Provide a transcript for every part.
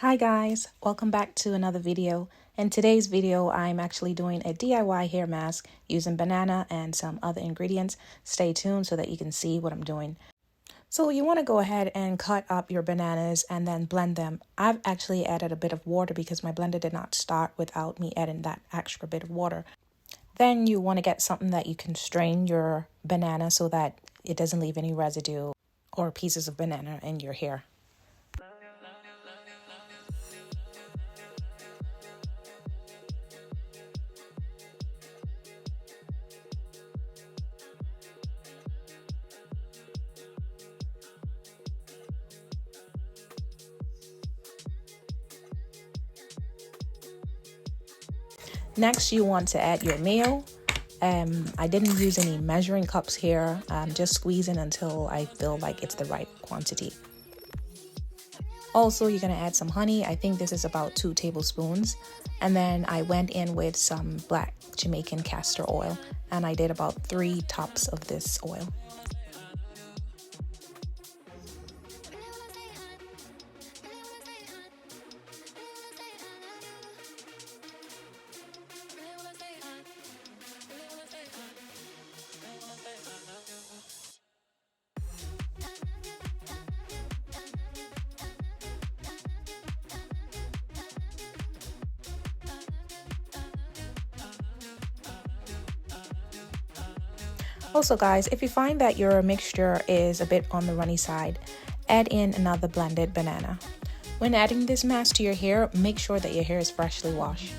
Hi guys, welcome back to another video. In today's video, I'm actually doing a DIY hair mask using banana and some other ingredients. Stay tuned so that you can see what I'm doing. So you want to go ahead and cut up your bananas and then blend them. I've actually added a bit of water because my blender did not start without me adding that extra bit of water. Then you want to get something that you can strain your banana so that it doesn't leave any residue or pieces of banana in your hair. Next, you want to add your mayo. I didn't use any measuring cups here. I'm just squeezing until I feel like it's the right quantity. Also, you're going to add some honey. I think this is about 2 tablespoons. And then I went in with some black Jamaican castor oil, and I did about 3 tops of this oil. Also guys, if you find that your mixture is a bit on the runny side, add in another blended banana. When adding this mask to your hair, make sure that your hair is freshly washed.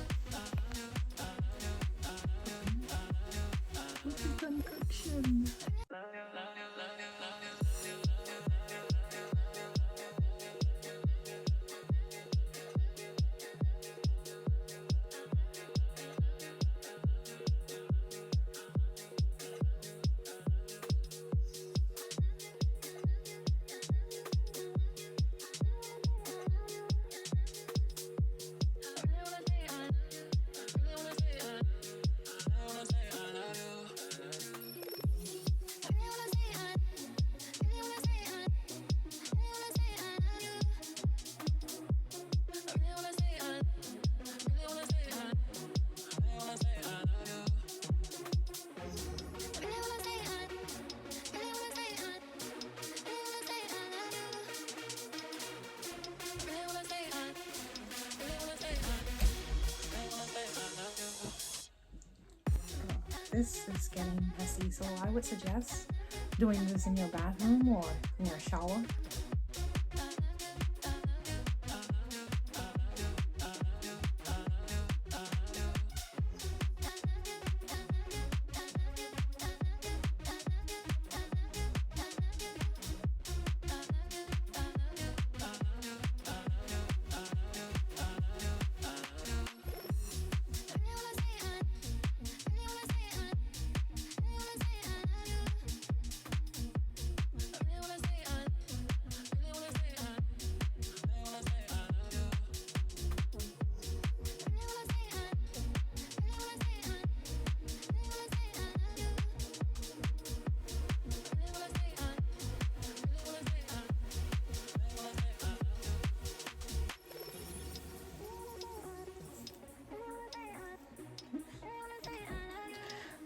This is getting messy, so I would suggest doing this in your bathroom or in your shower.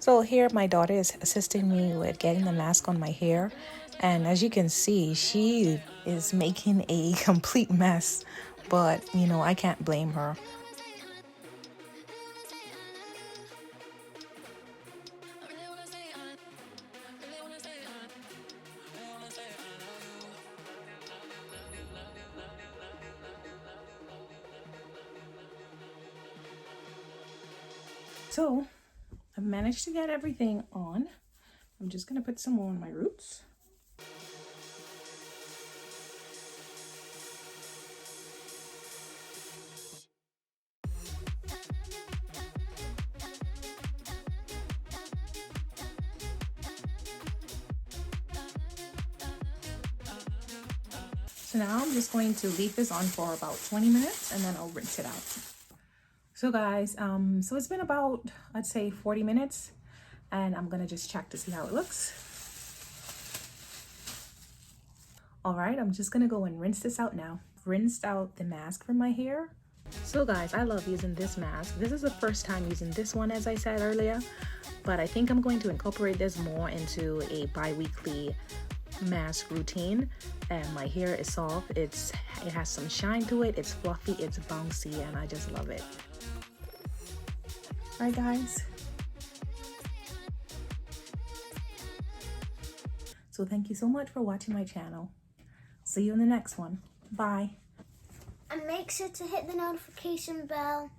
So here my daughter is assisting me with getting the mask on my hair, and as you can see, she is making a complete mess, but you know, I can't blame her. So I've managed to get everything on. I'm just going to put some more on my roots. So now I'm just going to leave this on for about 20 minutes and then I'll rinse it out. So guys, so it's been about, I'd say 40 minutes, and I'm gonna just check to see how it looks. All right, I'm just gonna go and rinse this out now. rinsed out the mask from my hair. So guys, I love using this mask. This is the first time using this one, as I said earlier, but I think I'm going to incorporate this more into a bi-weekly mask routine. And my hair is soft, it has some shine to it, it's fluffy, it's bouncy, and I just love it. Alright guys, so thank you so much for watching my channel. See you in the next one. Bye. And make sure to hit the notification bell